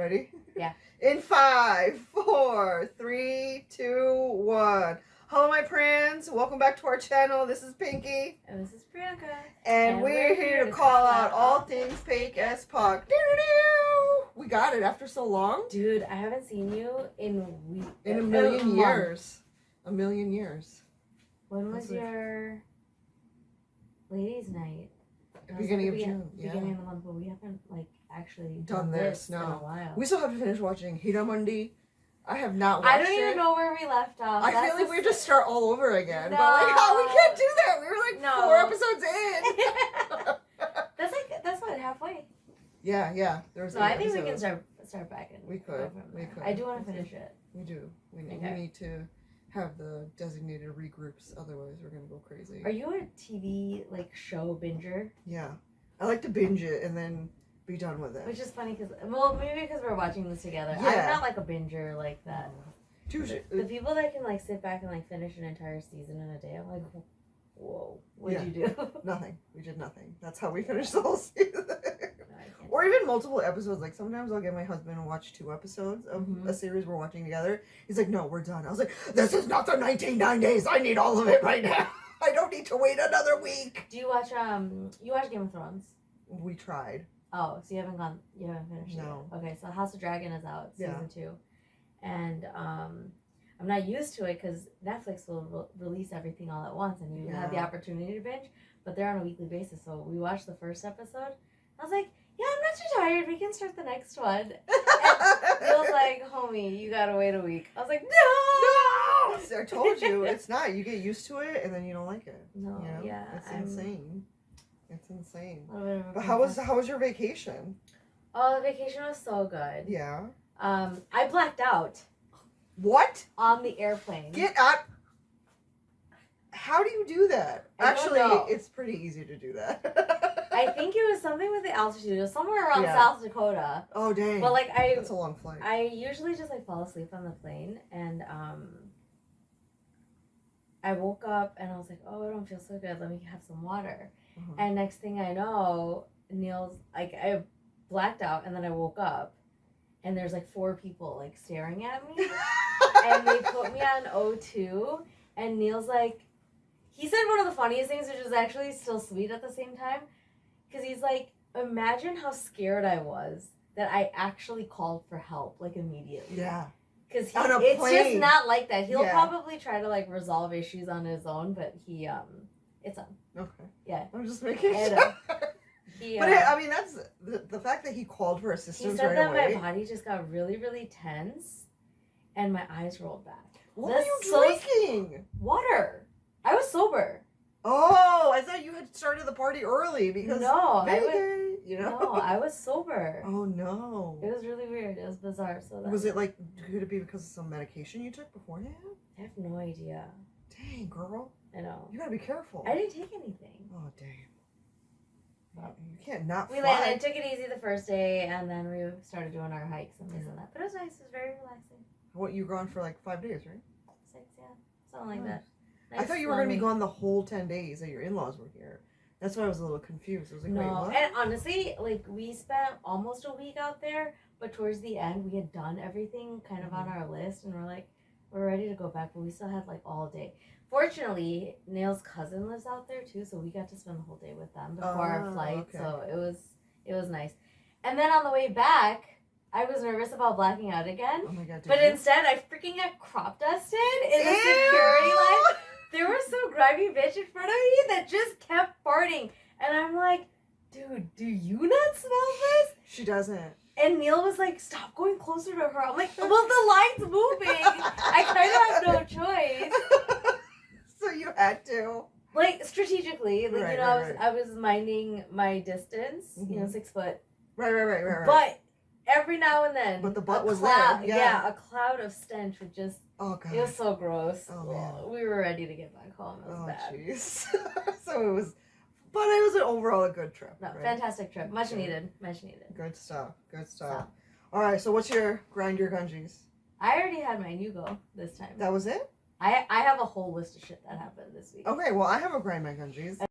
Ready? Yeah. In 5, 4, 3, 2, 1. Hello, my friends. Welcome back to our channel. This is Pinky. And this is Priyanka. And we're here to call out all things PakeAsPuck. We got it after so long. Dude, I haven't seen you in a million years. A million years. When was your ladies' night? Beginning of June. Beginning of the month, but we haven't actually done this in a while. We still have to finish watching Hiramundi. I have not watched it. I don't even know where we left off. I feel like we just start all over again. No. But we can't do that. We were 4 episodes in. that's what, halfway. Yeah. There was I think we can start back in. We could. I do want to finish it. We do. We need to have the designated regroups, otherwise we're gonna go crazy. Are you a TV show binger? Yeah, I like to binge it and then be done with it. Which is funny because maybe because we're watching this together. Yeah. I'm not like a binger like that. The people that can sit back and finish an entire season in a day, I'm like, whoa, what'd you do? Nothing. We did nothing. That's how we finished the whole season. Or even multiple episodes. Sometimes I'll get my husband and watch 2 episodes of a series we're watching together. He's like, no, we're done. I was like, this is not the 1990s. I need all of it right now. I don't need to wait another week. Do you watch you watch Game of Thrones? We tried. Oh, so you haven't finished it? No. Okay, so House of Dragon is out, season 2. And I'm not used to it because Netflix will release everything all at once and you have the opportunity to binge, but they're on a weekly basis. So we watched the first episode. I was like, yeah, I'm not too tired. We can start the next one. And it was like, homie, you gotta wait a week. I was like, no! I told you, it's not. You get used to it and then you don't like it. No, yeah. It's insane. It's insane. But how was your vacation? Oh, the vacation was so good. Yeah. I blacked out. What? On the airplane. Get out. How do you do that? Actually, know. It's pretty easy to do that. I think it was something with the altitude. It was somewhere around South Dakota. Oh, dang. But that's a long flight. I usually just fall asleep on the plane, and I woke up and I was like, oh, I don't feel so good. Let me have some water. And next thing I know, Neil's I blacked out, and then I woke up, and there's 4 people staring at me, and they put me on O2, and Neil's he said one of the funniest things, which was actually still sweet at the same time. Because he's like, imagine how scared I was that I actually called for help, immediately. Yeah. Because it's just not like that. He'll probably try to, resolve issues on his own, but he, it's on. Okay. Yeah. I'm just making sure. But, I mean, that's, the fact that he called for assistance right away. He said that my body just got really, really tense, and my eyes rolled back. What were you drinking? Water. I was sober. Oh, I thought you had started the party early because no, I was sober. Oh no, it was really weird. It was bizarre. So was it could it be because of some medication you took beforehand? I have no idea. Dang, girl. I know. You gotta be careful. I didn't take anything. Oh damn. You can't not. We landed, took it easy the first day, and then we started doing our hikes and this and that. But it was nice. It was very relaxing. What, you were gone for 5 days, right? 6, yeah, something like that. Nice, I thought you were going to be gone the whole 10 days that your in-laws were here. That's why I was a little confused. I was like, no. Wait, what? And honestly, we spent almost a week out there, but towards the end, we had done everything kind of on our list, and we're ready to go back, but we still had all day. Fortunately, Neil's cousin lives out there too, so we got to spend the whole day with them before our flight, okay. So it was nice. And then on the way back, I was nervous about blacking out again. Oh my God, but instead, I freaking got crop dusted in the security line. There was some grimy bitch in front of me that just kept farting. And I'm like, dude, do you not smell this? She doesn't. And Neil was like, stop going closer to her. I'm like, well, the line's moving. I kind of have no choice. So you had to. Strategically. I was minding my distance, 6 foot. Right. But every now and then. But the butt was there. Yeah, a cloud of stench would just. Oh, God. It was so gross. Oh, man. We were ready to get back home. It was bad. Jeez. So it was. But it was overall a good trip. No, right? Fantastic trip. Much needed. Good stuff. All right, so what's your grind your gungies? I already had mine. You go this time. That was it? I have a whole list of shit that happened this week. Okay, well, I have a grind my gungies.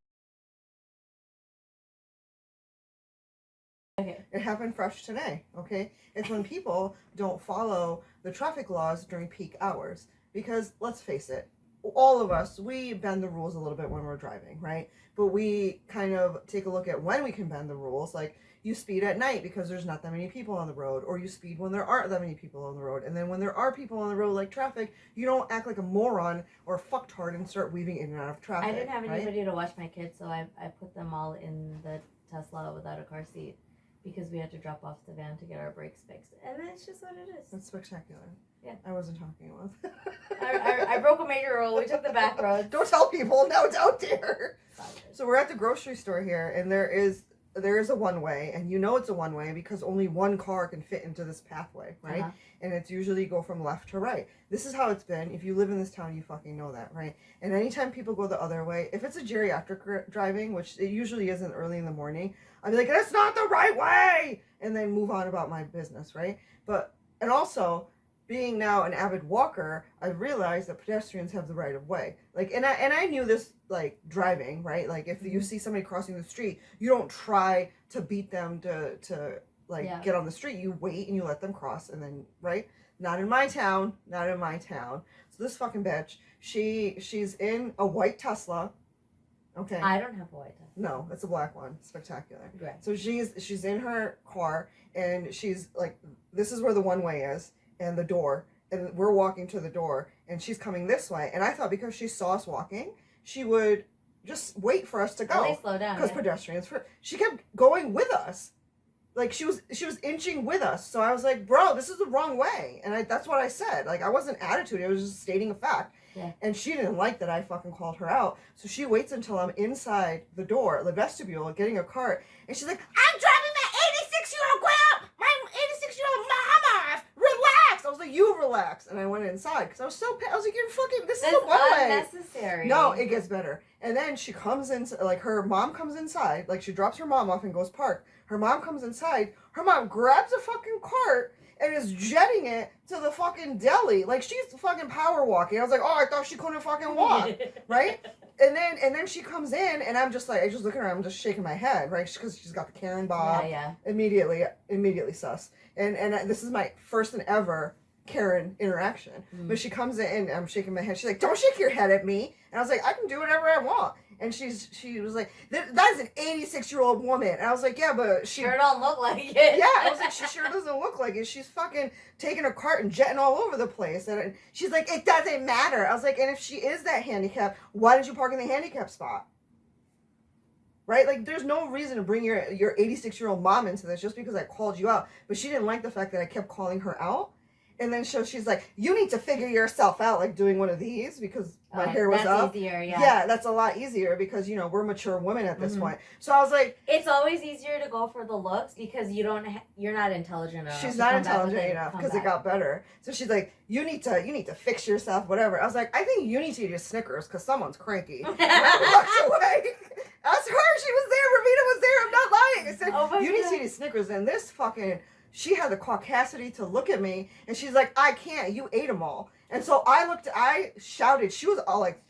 Okay. It happened fresh today, okay? It's when people don't follow the traffic laws during peak hours. Because, let's face it, all of us, we bend the rules a little bit when we're driving, right? But we kind of take a look at when we can bend the rules. Like, you speed at night because there's not that many people on the road, or you speed when there aren't that many people on the road. And then when there are people on the road, like traffic, you don't act like a moron or a fucktard and start weaving in and out of traffic. I didn't have right? anybody to watch my kids, so I put them all in the Tesla without a car seat because we had to drop off the van to get our brakes fixed. And then it's just what it is. That's spectacular. Yeah. I wasn't talking about I broke a major rule. We took the back roads. Don't tell people. Now it's out there. So we're at the grocery store here, and there is a one-way, and you know it's a one-way because only one car can fit into this pathway, right? Uh-huh. And it's usually go from left to right. This is how it's been. If you live in this town, you fucking know that, right? And anytime people go the other way, if it's a geriatric driving, which it usually isn't early in the morning, I'll be like, that's not the right way! And then move on about my business, right? And also, being now an avid walker, I realized that pedestrians have the right of way. Like, and I knew this, like, driving, right? Like, if you see somebody crossing the street, you don't try to beat them to get on the street. You wait and you let them cross, and then, right? Not in my town. Not in my town. So this fucking bitch, she's in a white Tesla. Okay. I don't have a white Tesla. No, it's a black one. Spectacular. Right. So she's in her car, and she's like, this is where the one way is. And the door, and we're walking to the door, and she's coming this way, and I thought because she saw us walking, she would just wait for us to go. At least slow down. Because pedestrians, she kept going with us, like she was inching with us. So I was like, bro, this is the wrong way, and that's what I said. Like, I wasn't attitude, I was just stating a fact. Yeah. And she didn't like that I fucking called her out, so she waits until I'm inside the door, the vestibule, getting a cart, and she's like, I'm dropping my 86-year-old grandma, my 86-year-old mama. Relax. I was like, you relax. And I went inside because I was so I was like, you're fucking, this is a one way. Unnecessary. No, it gets better. And then she comes in, like, her mom comes inside, like, she drops her mom off and goes park. Her mom comes inside, her mom grabs a fucking cart and is jetting it to the fucking deli. Like, she's fucking power walking. I was like, oh, I thought she couldn't fucking walk. Right? And then she comes in, and I'm just like, I just look at her, I'm just shaking my head, right? Because she's got the Karen bob. Yeah. Immediately sus. And this is my first and ever Karen interaction. But she comes in, and I'm shaking my head. She's like, don't shake your head at me. And I was like, I can do whatever I want. And she was like, that's an 86-year-old woman. And I was like, yeah, but she sure don't look like it. Yeah, I was like, she sure doesn't look like it. She's fucking taking a cart and jetting all over the place. And she's like, it doesn't matter. I was like, and if she is that handicapped, why did you park in the handicap spot? Right? Like, there's no reason to bring your 86-year-old mom into this just because I called you out. But she didn't like the fact that I kept calling her out. And then she's like, you need to figure yourself out, like doing one of these because my hair was up. That's easier, yeah. Yeah, that's a lot easier because, we're mature women at this point. So I was like... It's always easier to go for the looks because you're not intelligent enough. She's not intelligent enough because it got better. So she's like, you need to fix yourself, whatever. I was like, I think you need to eat a Snickers because someone's cranky. And I walked away. That's her. She was there. Ravina was there. I'm not lying. I said, you need to eat a Snickers. And this fucking... She had the caucasity to look at me, and she's like, I can't. You ate them all. And so I shouted. She was all like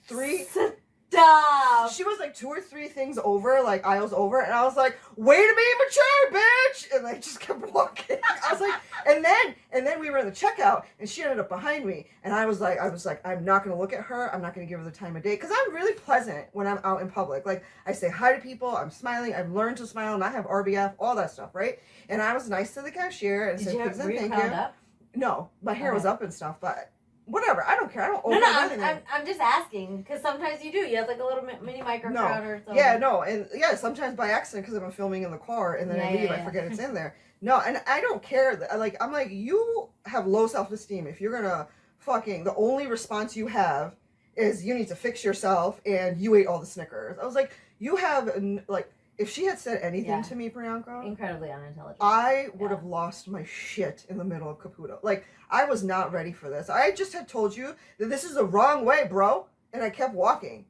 Stop. She was like 2 or 3 things over, like aisles over, and I was like, way to be mature, bitch! And I just kept walking. I was like, and then we were in the checkout, and she ended up behind me, and I was like, I'm not gonna look at her, I'm not gonna give her the time of day, because I'm really pleasant when I'm out in public. Like, I say hi to people, I'm smiling, I've learned to smile, and I have RBF, all that stuff, right? And I was nice to the cashier, and said, please and thank you. Up? No, my hair was up and stuff, but... Whatever, I don't care. I don't open anything. I'm just asking because sometimes you do. You have like a little mini microphone or something. Yeah, no, and sometimes by accident because I've been filming in the car and then I leave, I forget it's in there. No, and I don't care. Like, I'm like, you have low self-esteem if you're gonna the only response you have is you need to fix yourself and you ate all the Snickers. I was like, you have like. If she had said anything to me, Priyanka... Incredibly unintelligent. I would have lost my shit in the middle of Caputo. Like, I was not ready for this. I just had told you that this is the wrong way, bro. And I kept walking.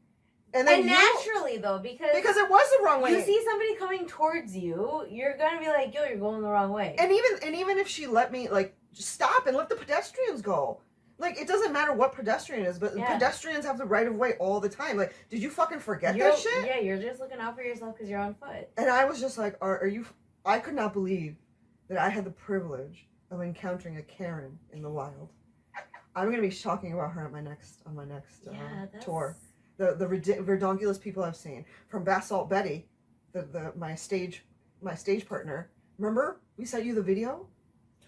And then naturally, though, because it was the wrong way. You see somebody coming towards you, you're going to be like, yo, you're going the wrong way. And even if she let me, like, just stop and let the pedestrians go. Like, it doesn't matter what pedestrian is, but pedestrians have the right of way all the time. Like, did you fucking forget that shit? Yeah, you're just looking out for yourself because you're on foot. And I was just like, are you... I could not believe that I had the privilege of encountering a Karen in the wild. I'm gonna be talking about her on my next tour. The redonkulous people I've seen, from Basalt Betty, my stage partner. Remember we sent you the video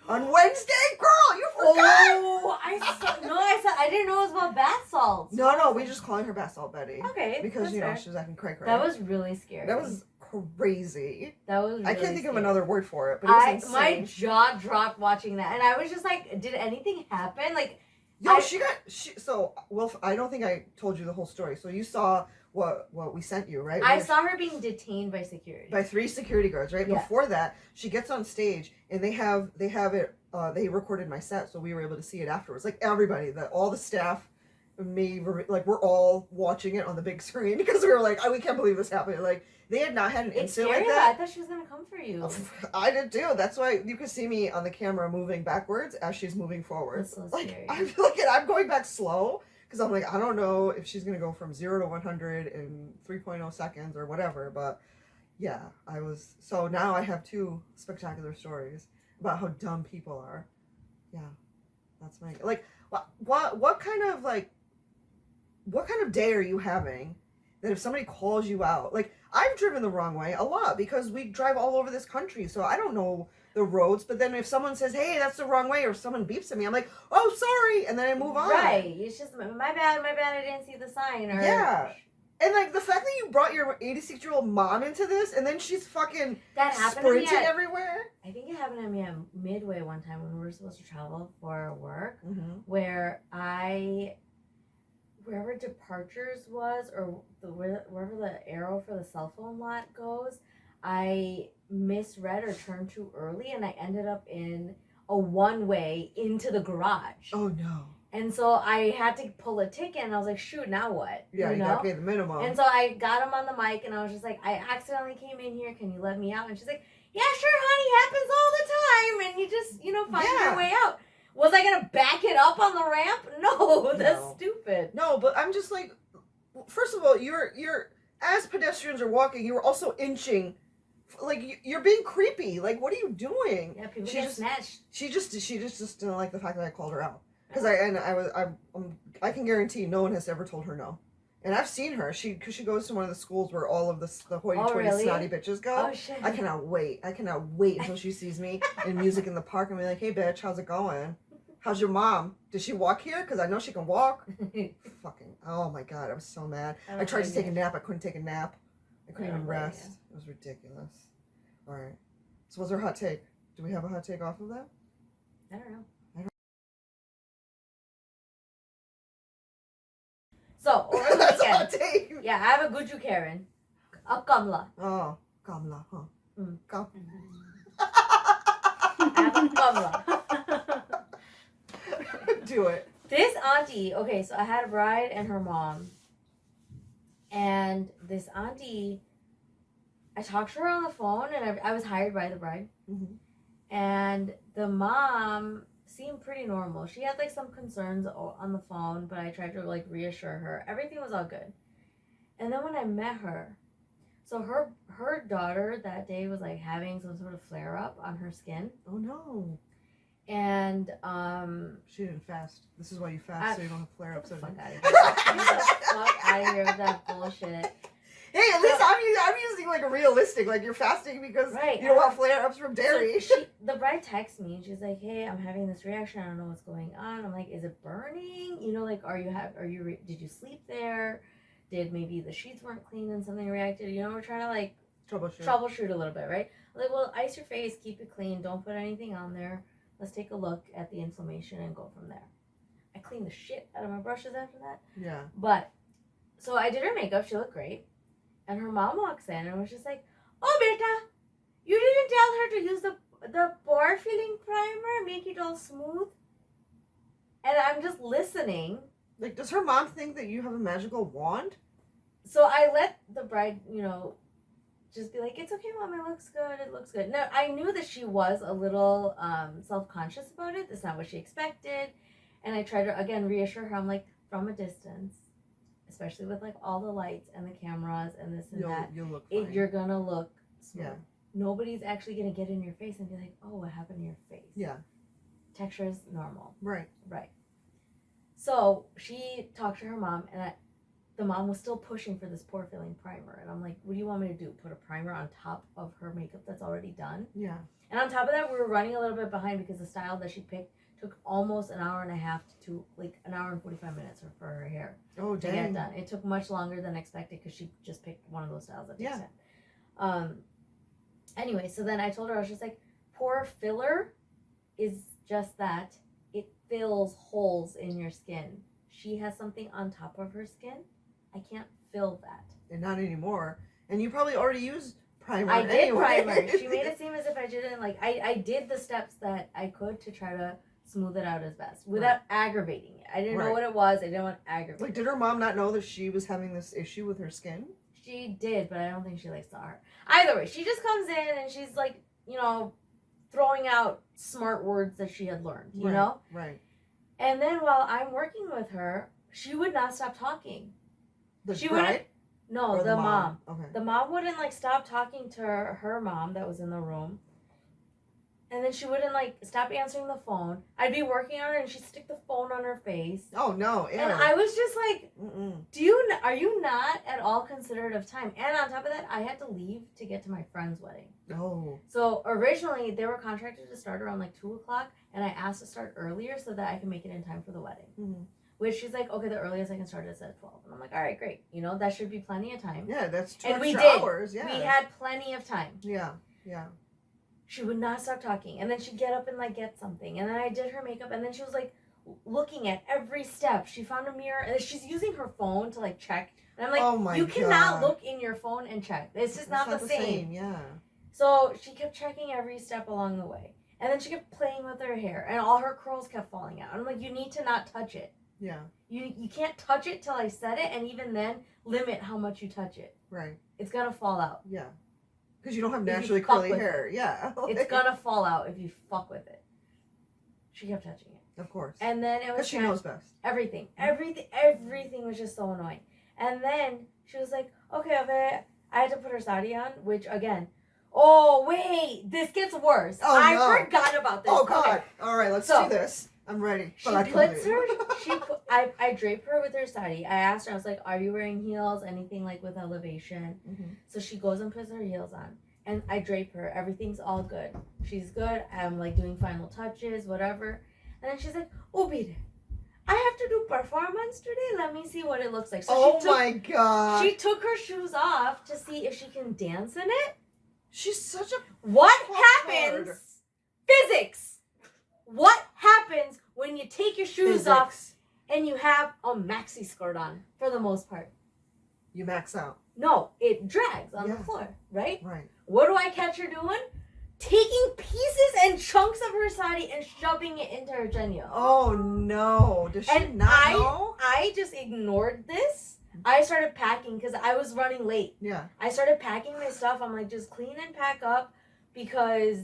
on Wednesday, girl. You forgot. Oh, I didn't know it was about bath salts. No, we just calling her Basalt Betty. Okay, because she was acting cray cray. That was really scary. That was crazy. That was. Really I can't think scary. of another word for it, but it was insane. My jaw dropped watching that, and I was just like, "Did anything happen?" Like, yo, I don't think I told you the whole story. So you saw what we sent you, right? I saw her being detained by security. By 3 security guards, right? Yeah. Before that, she gets on stage and they have it. They recorded my set, so we were able to see it afterwards. Like everybody, all the staff, we're all watching it on the big screen because we were like, we can't believe this happened. Like they had not had an incident like that. I thought she was gonna come for you. I did too. That's why you can see me on the camera moving backwards as she's moving forward. That's so scary. I'm going back slow because I'm like, I don't know if she's gonna go from 0 to 100 in 3.0 seconds or whatever. But yeah, so now I have 2 spectacular stories about how dumb people are. Yeah, that's my what kind of day are you having that if somebody calls you out, like I've driven the wrong way a lot because we drive all over this country, so I don't know the roads, but then if someone says, hey, that's the wrong way, or someone beeps at me, I'm like, oh, sorry, and then I move on. Right, it's just my bad, I didn't see the sign. Or yeah. And like the fact that you brought your 86-year-old mom into this, and then she's fucking sprinting everywhere. I think it happened to me at Midway one time when we were supposed to travel for work, where wherever departures was, or wherever the arrow for the cell phone lot goes, I misread or turned too early, and I ended up in a one-way into the garage. Oh no. And so I had to pull a ticket, and I was like, shoot, now what? Yeah, you gotta pay the minimum. And so I got him on the mic, and I was just like, I accidentally came in here, can you let me out? And she's like, yeah, sure, honey, happens all the time. And you just, find your way out. Was I gonna back it up on the ramp? No, that's stupid. No, but I'm just like, first of all, you're as pedestrians are walking, you were also inching. Like you're being creepy. Like, what are you doing? Yeah, people get snatched. She just didn't like the fact that I called her out. Because I can guarantee no one has ever told her no. And I've seen her. She goes to one of the schools where all of the hoity-toity snotty bitches go. Oh, shit. I cannot wait until she sees me in Music in the Park and be like, hey, bitch, how's it going? How's your mom? Did she walk here? Because I know she can walk. Fucking, oh my God, I'm so mad. I tried to take a nap. I couldn't take a nap. I couldn't even rest. It was ridiculous. All right. So what's our hot take? Do we have a hot take off of that? I don't know. So, over the That's weekend, a hot take. yeah, I have a Guju Karen. A Kamala. Oh, Kamala, huh? I have a Kamala. Do it. This auntie, okay, so I had a bride and her mom. And this auntie, I talked to her on the phone, and I was hired by the bride. Mm-hmm. And the mom seemed pretty normal. She had some concerns on the phone, but I tried to reassure her. Everything was all good. And then when I met her, so her daughter that day was having some sort of flare up on her skin. Oh no. And she didn't fast. This is why you fast, so you don't have flare ups. Fuck out of here. Get the fuck out of here with that bullshit. Hey, at least I'm using a realistic, you're fasting because you don't have flare ups from dairy. So the bride texts me and she's like, hey, I'm having this reaction. I don't know what's going on. I'm like, is it burning? Did you sleep there? Did maybe the sheets weren't clean and something reacted? We're trying to troubleshoot a little bit, right? I'm like, well, ice your face, keep it clean, don't put anything on there. Let's take a look at the inflammation and go from there. I cleaned the shit out of my brushes after that. Yeah. But so I did her makeup. She looked great. And her mom walks in and was just like, oh, beta, you didn't tell her to use the pore filling primer, make it all smooth? And I'm just listening. Does her mom think that you have a magical wand? So I let the bride, just be like, it's okay, Mom, it looks good. No, I knew that she was a little self-conscious about it. That's not what she expected. And I tried to, again, reassure her. I'm like, from a distance, especially with all the lights and the cameras and this and that, you'll look fine. you're gonna look smooth. nobody's actually going to get in your face and be like, oh, what happened to your face? Yeah. Texture is normal. Right. Right. So she talked to her mom, and the mom was still pushing for this pore filling primer. And I'm like, what do you want me to do? Put a primer on top of her makeup that's already done? Yeah. And on top of that, we were running a little bit behind because the style that she picked took almost an hour and a half to like an hour and 45 minutes for her hair Oh, to get done. It took much longer than expected because she just picked one of those styles that takes time. Anyway, so then I told her, I was just like, pore filler is just that. It fills holes in your skin. She has something on top of her skin. I can't fill that. And not anymore. And you probably already used primer. I did anyway. primer. She made it seem as if I didn't. Like, I did the steps that I could to try to smooth it out as best without aggravating it. I didn't know what it was. I didn't want to aggravate Like, did her mom not know that she was having this issue with her skin? She did, but I don't think she likes the art. Either way, she just comes in and she's like, you know, throwing out smart words that she had learned, you know? Right. And then while I'm working with her, she would not stop talking. She wouldn't. No, Or the mom. Okay. The mom wouldn't like stop talking to her mom that was in the room. And then she wouldn't like stop answering the phone. I'd be working on her and she'd stick the phone on her face. Oh no! Ew. And I was just like, are you not at all considerate of time? And on top of that, I had to leave to get to my friend's wedding. Oh. So originally they were contracted to start around like 2:00, and I asked to start earlier so that I could make it in time for the wedding. Mm-hmm. Which she's like, okay, the earliest I can start is at 12. And I'm like, all right, great. You know, that should be plenty of time. Yeah, that's 2 and extra hours. Yeah. We had plenty of time. Yeah. Yeah. She would not stop talking. And then she'd get up and like get something. And then I did her makeup. And then she was like looking at every step. She found a mirror. And she's using her phone to like check. And I'm like, oh my you God. cannot look in your phone and check. It's just not the same. Yeah. So she kept checking every step along the way. And then she kept playing with her hair. And all her curls kept falling out. And I'm like, you need to not touch it. Yeah. You can't touch it till I set it. And even then, limit how much you touch it. Right. It's going to fall out. Yeah. Because you don't have naturally curly hair. Yeah. It's gonna fall out if you fuck with it. She kept touching it. Of course. And then it was because she knows best. Everything was just so annoying. And then she was like, okay. I had to put her sari on, which again, oh wait, this gets worse. Oh, I no. forgot about this. Oh God. Okay. All right, let's do this. I'm ready. I drape her with her sari. I asked her, I was like, are you wearing heels? Anything like with elevation? Mm-hmm. So she goes and puts her heels on. And I drape her. Everything's all good. She's good. I'm like doing final touches, whatever. And then she's like, Ubir, I have to do performance today. Let me see what it looks like. So my God. She took her shoes off to see if she can dance in it. She's such a... What happens? Physics. What happens when you take your shoes off and you have a maxi skirt on, for the most part? You max out. No, it drags on the floor, right? Right. What do I catch her doing? Taking pieces and chunks of her sari and shoving it into her genyo. Oh no. Does she not know? I just ignored this. I started packing because I was running late. Yeah. I started packing my stuff. I'm like, just clean and pack up because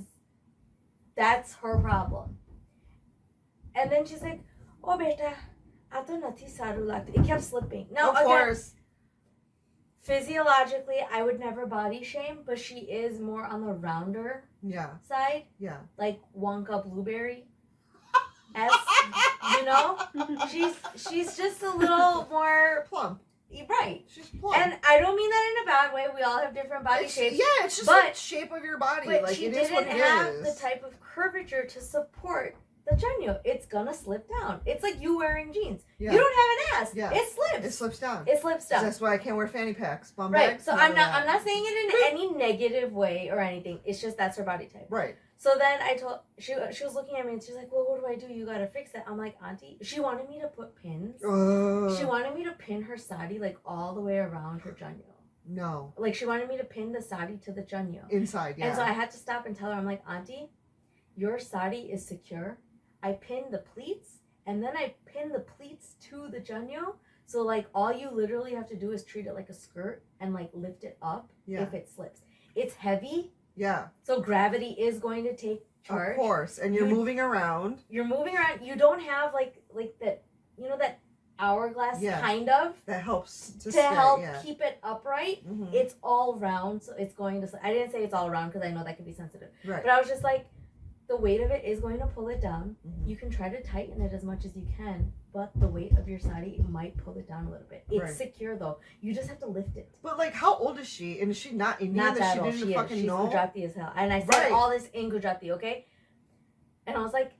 that's her problem. And then she's like, oh beta, ato nati saru lagta. It kept slipping. Now, of course. Physiologically, I would never body shame, but she is more on the rounder side. Yeah. Like Wonka Blueberry. You know? She's just a little more plump. Right. She's plump. And I don't mean that in a bad way. We all have different body shapes. Yeah, it's just the shape of your body. But like, she it is what didn't it have is. the type of curvature to support the genyo. It's gonna slip down. It's like you wearing jeans. Yeah. You don't have an ass. Yeah. It slips. It slips down. It slips down. That's why I can't wear fanny packs. Bum right. bags. So I'm not saying it in any negative way or anything. It's just that's her body type. Right. So then I told she was looking at me and she's like, well, what do I do? You gotta fix it. I'm like, Auntie. She wanted me to put pins. She wanted me to pin her sari like all the way around her janyo. No. Like she wanted me to pin the sari to the janyo. Inside, yeah. And so I had to stop and tell her, I'm like, Auntie, your sari is secure. I pinned the pleats and then I pinned the pleats to the janyo. So like all you literally have to do is treat it like a skirt and like lift it up if it slips. It's heavy. Yeah. So gravity is going to take charge. Of course. And you're moving around. You're moving around. You don't have like that, you know, that hourglass, Yeah. kind of, That helps to stay, help yeah. keep it upright. Mhm. It's all round, so it's going to. I didn't say it's all round because I know that could be sensitive. Right. But I was just like, the weight of it is going to pull it down. Mhm. You can try to tighten it as much as you can, but the weight of your sari might pull it down a little bit. It's Right. secure though. You just have to lift it. But like, how old is she? And is she not Indian? Not that she old. didn't She is. fucking She's know. Gujarati as hell. And I said Right. all this in Gujarati, okay? And I was like,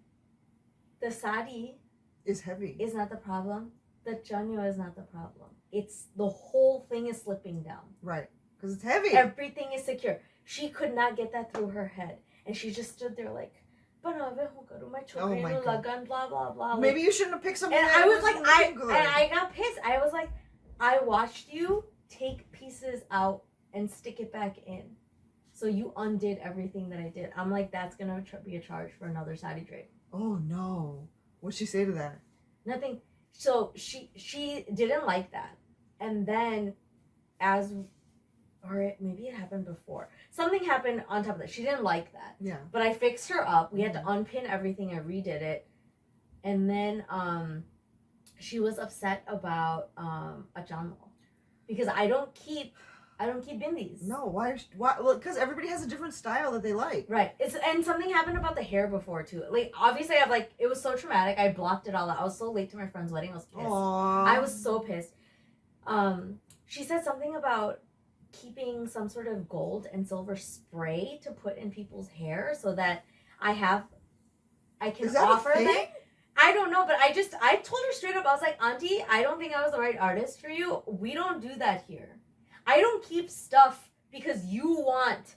the sari Is heavy. is not the problem. The chanyo is not the problem. It's the whole thing is slipping down. Right. Because it's heavy. Everything is secure. She could not get that through her head. And she just stood there like, my God. blah, blah, blah. Maybe you shouldn't have picked something. And that I was like, wasn't looking good. I got pissed. I was like, I watched you take pieces out and stick it back in. So you undid everything that I did. I'm like, that's going to be a charge for another sari drape. Oh no. What'd she say to that? Nothing. So she didn't like that. And then maybe it happened before. Something happened on top of that. She didn't like that. Yeah. But I fixed her up. We had to unpin everything. I redid it. And then she was upset about a janmo. Because I don't keep bindis. No, why? Well, because everybody has a different style that they like. Right. And something happened about the hair before too. Like obviously it was so traumatic. I blocked it all out. I was so late to my friend's wedding. I was pissed. Aww. I was so pissed. She said something about keeping some sort of gold and silver spray to put in people's hair so that I can Is that offer a thing? that. I don't know, but I told her straight up, I was like, Auntie, I don't think I was the right artist for you. We don't do that here. I don't keep stuff because you want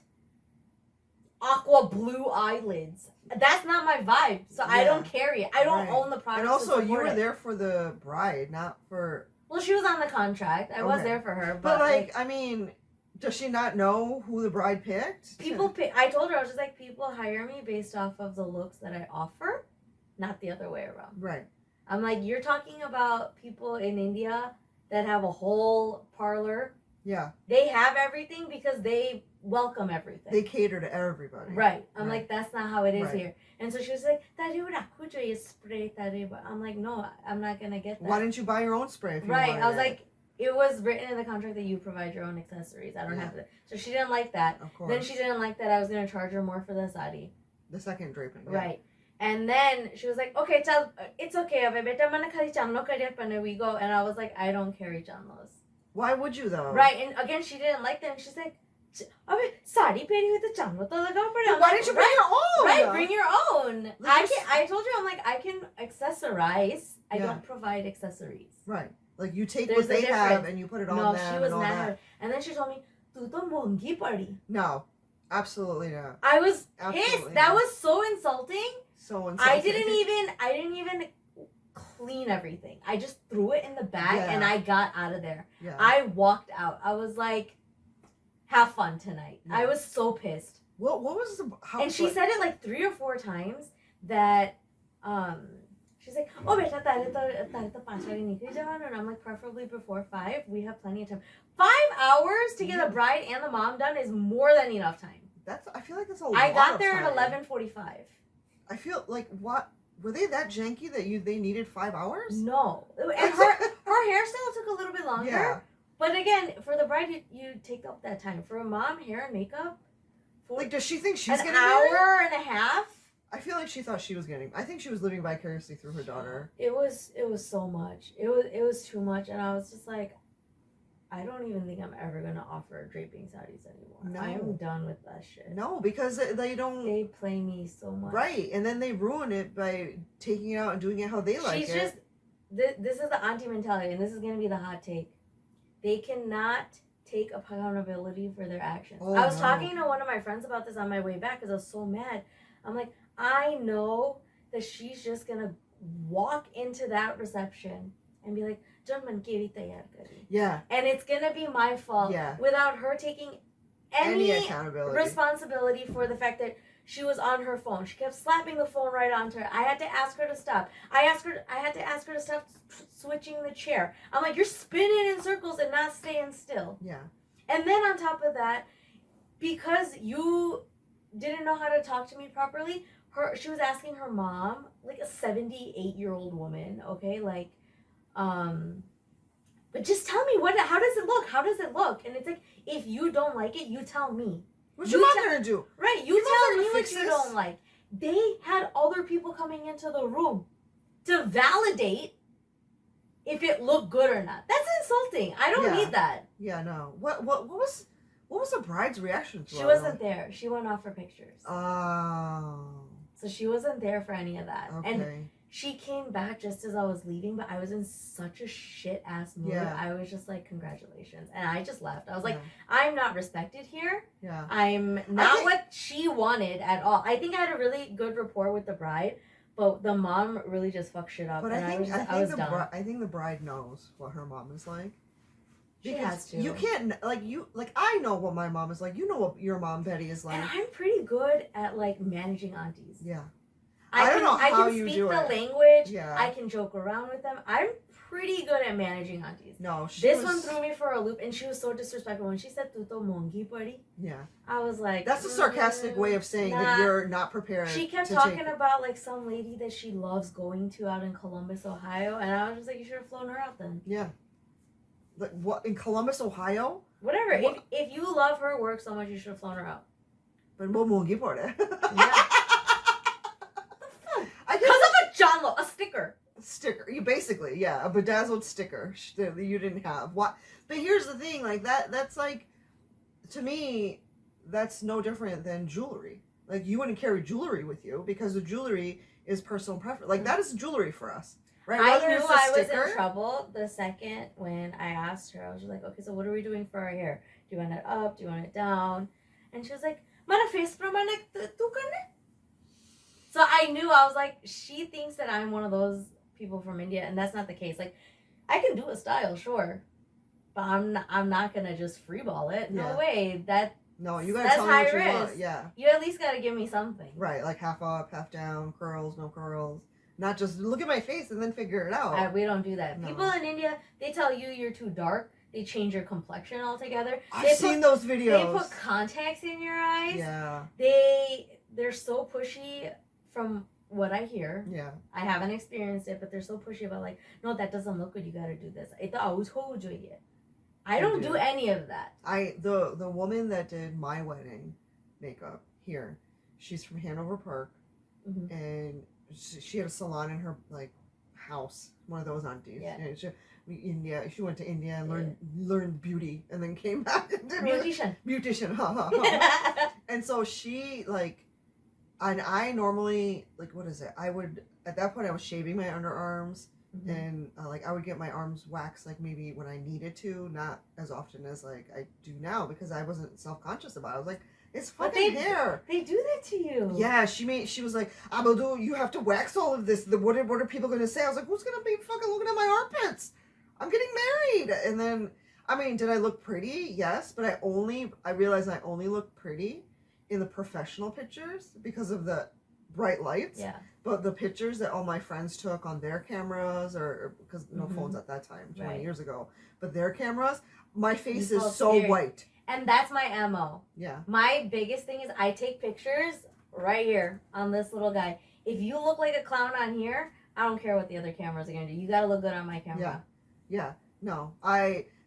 aqua blue eyelids. That's not my vibe. So I don't carry it. I don't own the product. And also, you were there for the bride, not for... Well, she was on the contract. I was there for her. But like, I mean, does she not know who the bride picked? I told her, I was just like, people hire me based off of the looks that I offer, not the other way around. Right. I'm like, you're talking about people in India that have a whole parlor. Yeah. They have everything because they welcome everything. They cater to everybody. Right. I'm like, that's not how it is Right. here. And so she was like, I'm like, no, I'm not going to get that. Why didn't you buy your own spray if you Right. wanted I was it? like, it was written in the contract that you provide your own accessories. I don't have to. So she didn't like that. Of course. Then she didn't like that I was going to charge her more for the sari. The second draping. Yeah. Right. And then she was like, okay, it's okay. We go. And I was like, I don't carry chanlos. Why would you though? Right. And again, she didn't like that. And she's like, sari peri with the chanlo. Why didn't you bring your own? Right, bring your own. Like I told you, I'm like, I can accessorize. I Yeah. don't provide accessories. Right. Like you take There's what they a have difference. and you put it on No, them she was and all mad. that. And then she told me, "Tu to mongi padi." No, absolutely not. I was Absolutely pissed. That not. was so insulting. So insulting. I didn't even clean everything. I just threw it in the bag Yeah. and I got out of there. Yeah. I walked out. I was like, have fun tonight. Yeah. I was so pissed. What was the how? And she said it like 3 or 4 times that she's like, oh beta tare to 5 bajhe nikli jawanu. And I'm like, preferably before 5. We have plenty of time. 5 hours to get a bride and the mom done is more than enough time. I feel like that's a lot. I got of there time. at 11:45. I feel like what were they that janky that they needed 5 hours? No, and her hairstyle took a little bit longer. Yeah. But again, for the bride, you take up that time. For a mom, hair and makeup, Like, does she think she's an getting married? hour and a half. I feel like she thought she was getting. I think she was living vicariously through her daughter. It was so much. It was too much, and I was just like, I don't even think I'm ever gonna offer draping saris anymore. No. I am done with that shit. No, because they don't. They play me so much. Right, and then they ruin it by taking it out and doing it how they like She's it. just. This is the auntie mentality, and this is gonna be the hot take. They cannot take accountability for their actions. Oh, I was no. talking to one of my friends about this on my way back because I was so mad. I'm like, I know that she's just gonna walk into that reception and be like, "Janman kevi tayar kari." Yeah. And it's gonna be my fault without her taking any accountability. responsibility for the fact that she was on her phone. She kept slapping the phone right onto her. I had to ask her to stop. I had to ask her to stop switching the chair. I'm like, you're spinning in circles and not staying still. Yeah. And then on top of that, because you didn't know how to talk to me properly, she was asking her mom, like a 78-year-old woman, okay, like, But just tell me how does it look? How does it look? And it's like, if you don't like it, you tell me. What's your mom gonna do? Right, you tell me what you don't like. They had other people coming into the room to validate if it looked good or not. That's insulting. I don't need that. Yeah, no. What was the bride's reaction to it? She wasn't there. She went off for pictures. Oh. So she wasn't there for any of that. Okay. And she came back just as I was leaving, but I was in such a shit ass mood. Yeah. I was just like, congratulations. And I just left. I was like, I'm not respected here. Yeah. I'm not what she wanted at all. I think I had a really good rapport with the bride, but the mom really just fucked shit up. But and I think done. I think the bride knows what her mom is like. She has to. You can't I know what my mom is like. You know what your mom Betty is like. And I'm pretty good at like managing aunties. Yeah. I don't know how you do it. I can speak the language. Yeah. I can joke around with them. I'm pretty good at managing aunties. No, this one threw me for a loop, and she was so disrespectful when she said "tuto mongi pari." Yeah. I was like, that's a sarcastic way of saying that you're not prepared. She kept talking about like some lady that she loves going to out in Columbus, Ohio, and I was just like, you should have flown her out then. Yeah. Like what, in Columbus, Ohio? Whatever. What? If you love her work so much, you should have flown her out. But mo mongi pare. Yeah. Because of a John a sticker. Sticker. You basically, yeah, a bedazzled sticker that you didn't have. What? But here's the thing, like that's like, to me, that's no different than jewelry. Like you wouldn't carry jewelry with you because the jewelry is personal preference. Like that is jewelry for us, right? I knew I was in trouble the second when I asked her. I was just like, okay, so what are we doing for our hair? Do you want it up? Do you want it down? And she was like, "Mana face mana tu karne." So I knew, I was like, she thinks that I'm one of those people from India, and that's not the case. Like, I can do a style, sure, but I'm not gonna just freeball it. No way. No, you gotta tell me what you want. Yeah. You at least gotta give me something. Right, like half up, half down, curls, no curls. Not just look at my face and then figure it out. We don't do that. No. People in India, they tell you you're too dark. They change your complexion altogether. I've seen those videos. They put contacts in your eyes. Yeah. They're so pushy from what I hear. Yeah. I haven't experienced it, but they're so pushy about like, no, that doesn't look good. You gotta do this. I don't do any of that. The woman that did my wedding makeup here, she's from Hanover Park, and she had a salon in her like house, one of those aunties. Yeah. And she went to India and learned beauty, and then came back and did beautician. Ha ha ha. And so she like. And I normally, like, what is it? I would, at that point, I was shaving my underarms, and, I would get my arms waxed, like, maybe when I needed to, not as often as, like, I do now, because I wasn't self-conscious about it. I was like, it's fucking hair. They do that to you. Yeah, she was like, Abadu, you have to wax all of this. What are people going to say? I was like, who's going to be fucking looking at my armpits? I'm getting married. And then, I mean, did I look pretty? Yes, but I realized I only looked pretty in the professional pictures because of the bright lights. Yeah. But the pictures that all my friends took on their cameras, or because no phones at that time, 20 years ago, but their cameras, my face is so white. And that's my MO. Yeah. My biggest thing is I take pictures right here on this little guy. If you look like a clown on here, I don't care what the other cameras are going to do. You got to look good on my camera. Yeah. No.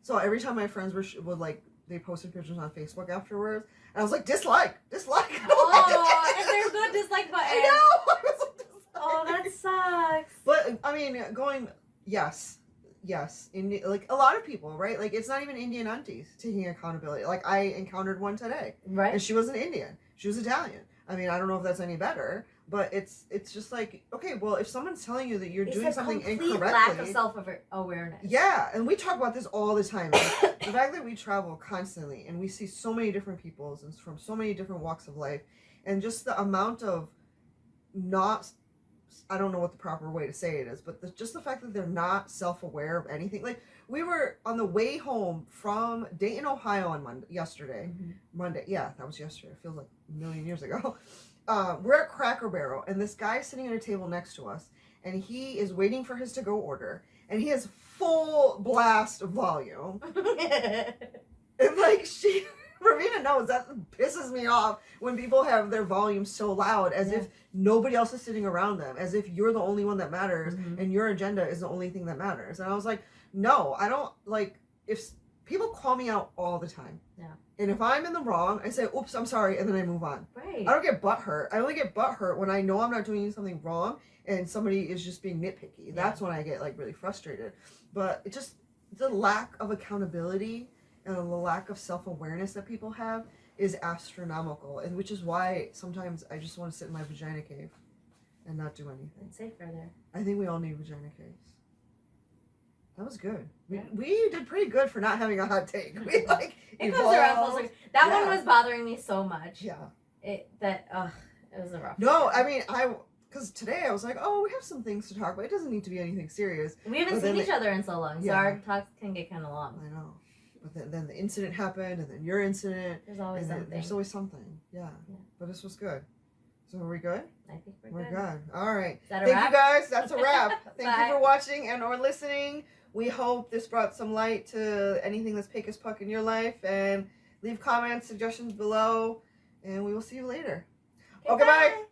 So every time my friends would like, they posted pictures on Facebook afterwards, and I was like, dislike. Oh, and there's no dislike button. I know. I was like, dislike. Oh, that sucks. But I mean, yes, like a lot of people, right? Like it's not even Indian aunties taking accountability. Like I encountered one today, right? And she wasn't Indian; she was Italian. I mean, I don't know if that's any better, but it's just like, okay, well, if someone's telling you that you're doing something incorrectly, lack of self-awareness. Yeah, and we talk about this all the time. Like, the fact that we travel constantly and we see so many different peoples and from so many different walks of life, and just the amount of I don't know what the proper way to say it is, but just the fact that they're not self-aware of anything. Like, we were on the way home from Dayton, Ohio on yesterday. Monday. Yeah, that was yesterday. It feels like a million years ago. We're at Cracker Barrel, and this guy's sitting at a table next to us, and he is waiting for his to-go order, and he has full blast volume. And, like, Ravina knows that pisses me off when people have their volume so loud as if nobody else is sitting around them, as if you're the only one that matters and your agenda is the only thing that matters. And I was like, no, I don't like if people call me out all the time. Yeah. And if I'm in the wrong, I say, oops, I'm sorry, and then I move on. Right. I don't get butthurt. I only get butthurt when I know I'm not doing something wrong and somebody is just being nitpicky. Yeah. That's when I get like really frustrated. But it just the lack of accountability and the lack of self-awareness that people have is astronomical, and which is why sometimes I just want to sit in my vagina cave and not do anything. It's safer there. I think we all need vagina caves. That was good. Yeah. We did pretty good for not having a hot take. We like It goes around full circle. That one was bothering me so much. Yeah. It was a rough. No, I mean because today I was like, oh, we have some things to talk about. It doesn't need to be anything serious. We haven't seen each other in so long, so our talks can get kind of long. I know. But then the incident happened, and then your incident. There's always something. There's always something. Yeah. But this was good. So are we good? I think we're good. All right. Is that a Thank wrap? you guys. That's a wrap. Thank Bye. you for watching and or listening. We hope this brought some light to anything that's PakeAsPuck in your life. And leave comments, suggestions below. And we will see you later. Okay, bye.